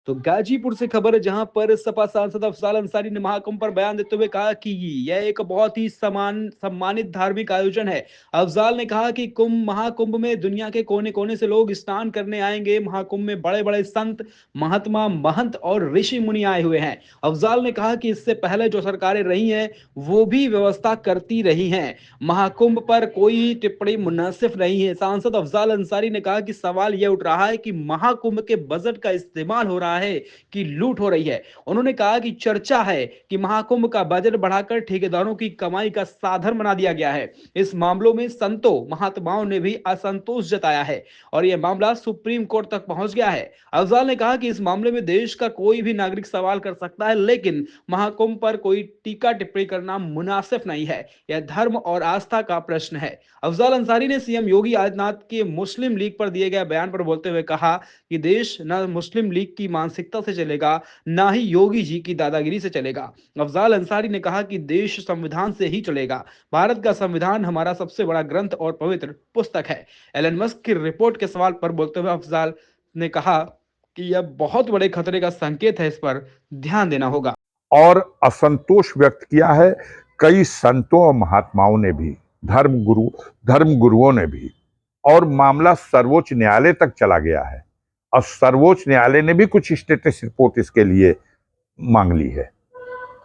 तो गाजीपुर से खबर है, जहां पर सपा सांसद अफजाल अंसारी ने महाकुंभ पर बयान देते हुए कहा कि यह एक बहुत ही सम्मानित धार्मिक आयोजन है। अफजाल ने कहा कि कुंभ महाकुंभ में दुनिया के कोने कोने से लोग स्नान करने आएंगे। महाकुंभ में बड़े बड़े संत, महात्मा, महंत और ऋषि मुनि आए हुए हैं। अफजाल ने कहा कि इससे पहले जो सरकारें रही हैं वो भी व्यवस्था करती रही हैं। महाकुंभ पर कोई टिप्पणी मुनासिब नहीं है। सांसद अफजाल अंसारी ने कहा कि सवाल यह उठ रहा है कि महाकुंभ के बजट का इस्तेमाल हो रहा है कि लूट हो रही है। उन्होंने कहा कि चर्चा है कि महाकुंभ का बजट बढ़ाकर ठेकेदारों की कमाई का साधन बना दिया गया है। इस मामलों में संतों, महात्माओं ने भी असंतोष जताया है और यह मामला सुप्रीम कोर्ट तक पहुंच गया है। अफजाल ने कहा कि इस मामले में देश का कोई भी नागरिक सवाल कर सकता है, लेकिन महाकुंभ पर कोई टीका टिप्पणी करना मुनासिब नहीं है। यह धर्म और आस्था का प्रश्न है। अफजाल अंसारी ने सीएम योगी आदित्यनाथ के मुस्लिम लीग पर दिए गए बयान पर बोलते हुए कहा कि देश न मुस्लिम लीग की मानसिकता से चलेगा, ना ही योगी जी की दादागिरी से चलेगा। अफजाल अंसारी ने कहा कि देश संविधान से ही चलेगा। भारत का संविधान हमारा सबसे बड़ा ग्रंथ और पवित्र पुस्तक है। एलन मस्क की रिपोर्ट के सवाल पर बोलते हुए अफजाल ने कहा कि यह बहुत बड़े खतरे का संकेत है, इस पर ध्यान देना होगा। और असंतोष व्यक्त किया है कई संतों और महात्माओं ने भी, धर्म गुरुओं ने भी, और मामला सर्वोच्च न्यायालय तक चला गया है और सर्वोच्च न्यायालय ने भी कुछ स्टेटस रिपोर्ट इसके लिए मांग ली है।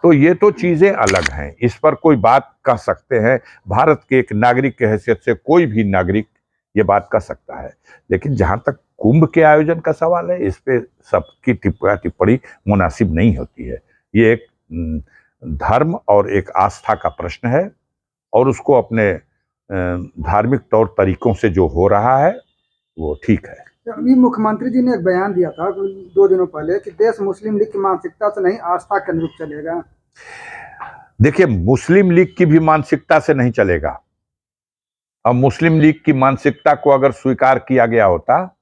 तो ये तो चीजें अलग हैं, इस पर कोई बात कह सकते हैं। भारत के एक नागरिक की हैसियत से कोई भी नागरिक ये बात कह सकता है, लेकिन जहां तक कुंभ के आयोजन का सवाल है, इस पे सबकी टिप्पणी मुनासिब नहीं होती है। ये एक धर्म और एक आस्था का प्रश्न है और उसको अपने धार्मिक तौर तरीकों से जो हो रहा है वो ठीक है। अभी मुख्यमंत्री जी ने एक बयान दिया था 2 दिनों पहले कि देश मुस्लिम लीग की मानसिकता से नहीं, आस्था के अनुरूप चलेगा। देखिए, मुस्लिम लीग की भी मानसिकता से नहीं चलेगा। अब मुस्लिम लीग की मानसिकता को अगर स्वीकार किया गया होता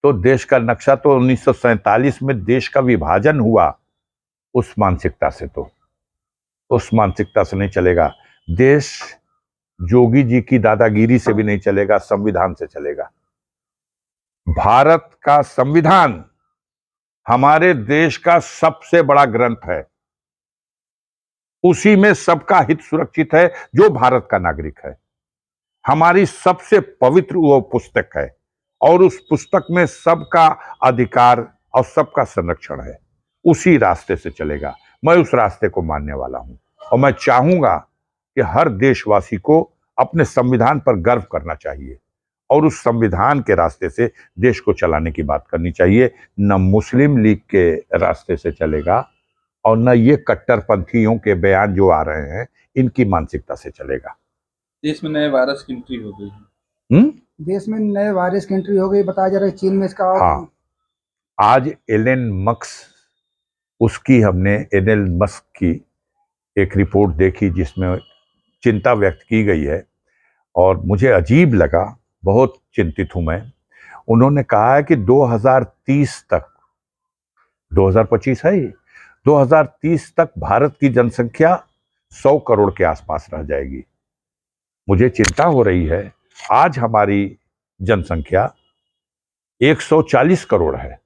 तो देश का नक्शा तो 1947 में देश का विभाजन हुआ, उस मानसिकता से नहीं चलेगा। देश जोगी जी की दादागिरी से भी नहीं चलेगा, संविधान से चलेगा। भारत का संविधान हमारे देश का सबसे बड़ा ग्रंथ है, उसी में सबका हित सुरक्षित है जो भारत का नागरिक है। हमारी सबसे पवित्र वो पुस्तक है और उस पुस्तक में सबका अधिकार और सबका संरक्षण है। उसी रास्ते से चलेगा। मैं उस रास्ते को मानने वाला हूं और मैं चाहूंगा कि हर देशवासी को अपने संविधान पर गर्व करना चाहिए और उस संविधान के रास्ते से देश को चलाने की बात करनी चाहिए। न मुस्लिम लीग के रास्ते से चलेगा और न ये कट्टरपंथियों के बयान जो आ रहे हैं इनकी मानसिकता से चलेगा। देश में नए वायरस की एंट्री हो गई। देश में नए वायरस की एंट्री हो गई, बताया जा रहा है चीन में इसका। हाँ, आज एलन मस्क की एक रिपोर्ट देखी जिसमें चिंता व्यक्त की गई है और मुझे अजीब लगा, बहुत चिंतित हूं मैं। उन्होंने कहा है कि 2030 तक, 2025 है, 2030 तक भारत की जनसंख्या 100 करोड़ के आसपास रह जाएगी। मुझे चिंता हो रही है। आज हमारी जनसंख्या 140 करोड़ है,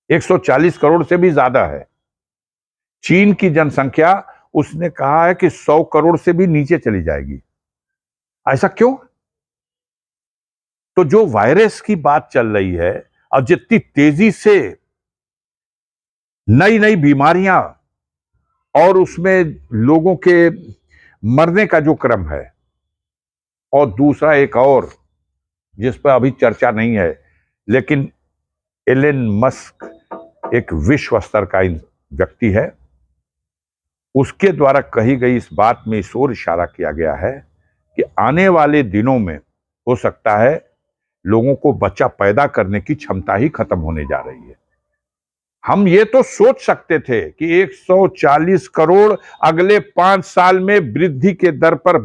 140 करोड़ से भी ज्यादा है। चीन की जनसंख्या उसने कहा है कि 100 करोड़ से भी नीचे चली जाएगी। ऐसा क्यों? तो जो वायरस की बात चल रही है और जितनी तेजी से नई नई बीमारियां और उसमें लोगों के मरने का जो क्रम है, और दूसरा एक और जिस पर अभी चर्चा नहीं है, लेकिन एलन मस्क एक विश्व स्तर का व्यक्ति है, उसके द्वारा कही गई इस बात में इस ओर इशारा किया गया है कि आने वाले दिनों में हो सकता है लोगों को बच्चा पैदा करने की क्षमता ही खत्म होने जा रही है। हम ये तो सोच सकते थे कि 140 करोड़ अगले 5 साल में वृद्धि के दर पर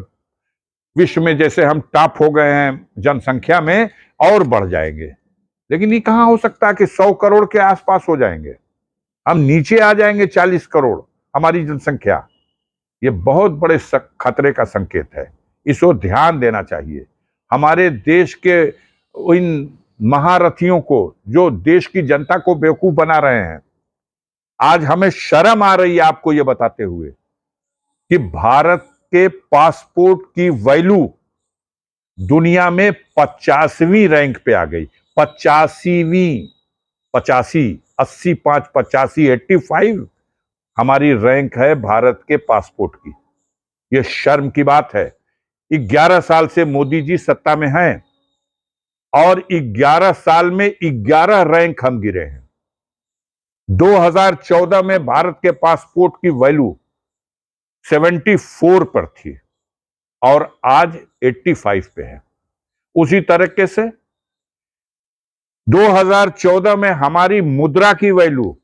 विश्व में जैसे हम टॉप हो गए हैं जनसंख्या में और बढ़ जाएंगे, लेकिन ये कहां हो सकता है कि 100 करोड़ के आसपास हो जाएंगे। हम नीचे आ जाएंगे 40 करोड़ हमारी जनसंख्या। ये बहुत बड़े खतरे का संकेत है, इस ओर ध्यान देना चाहिए। हमारे देश के इन महारथियों को जो देश की जनता को बेवकूफ बना रहे हैं, आज हमें शर्म आ रही है आपको यह बताते हुए कि भारत के पासपोर्ट की वैल्यू दुनिया में 50वीं रैंक पे आ गई। 85वीं, 85, 85, 85, 85 हमारी रैंक है भारत के पासपोर्ट की। यह शर्म की बात है। 11 साल से मोदी जी सत्ता में हैं और 11 साल में 11 रैंक हम गिरे हैं। 2014 में भारत के पासपोर्ट की वैल्यू 74 पर थी और आज 85 पे है। उसी तरीके से 2014 में हमारी मुद्रा की वैल्यू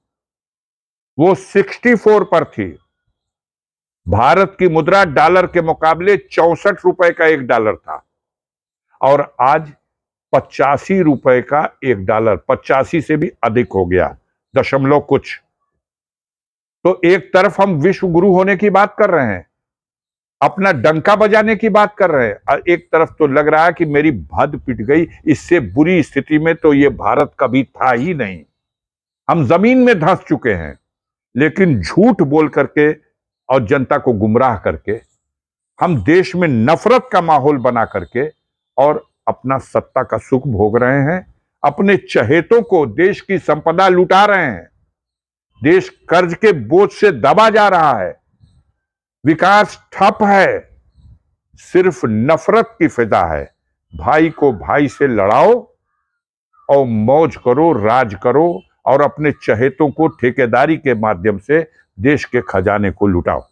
वो 64 पर थी। भारत की मुद्रा डॉलर के मुकाबले 64 रुपए का एक डॉलर था और आज 85 रुपए का एक डॉलर, 85 से भी अधिक हो गया, दशमलव कुछ। तो एक तरफ हम विश्व गुरु होने की बात कर रहे हैं, अपना डंका बजाने की बात कर रहे हैं, और एक तरफ तो लग रहा है कि मेरी भद पिट गई, इससे बुरी स्थिति में तो ये भारत कभी था ही नहीं। हम जमीन में धंस चुके हैं। लेकिन झूठ बोल करके और जनता को गुमराह करके हम देश में नफरत का माहौल बना करके और अपना सत्ता का सुख भोग रहे हैं। अपने चहेतों को देश की संपदा लुटा रहे हैं। देश कर्ज के बोझ से दबा जा रहा है। विकास ठप है। सिर्फ नफरत की फिजा है। भाई को भाई से लड़ाओ और मौज करो, राज करो और अपने चहेतों को ठेकेदारी के माध्यम से देश के खजाने को लुटाओ।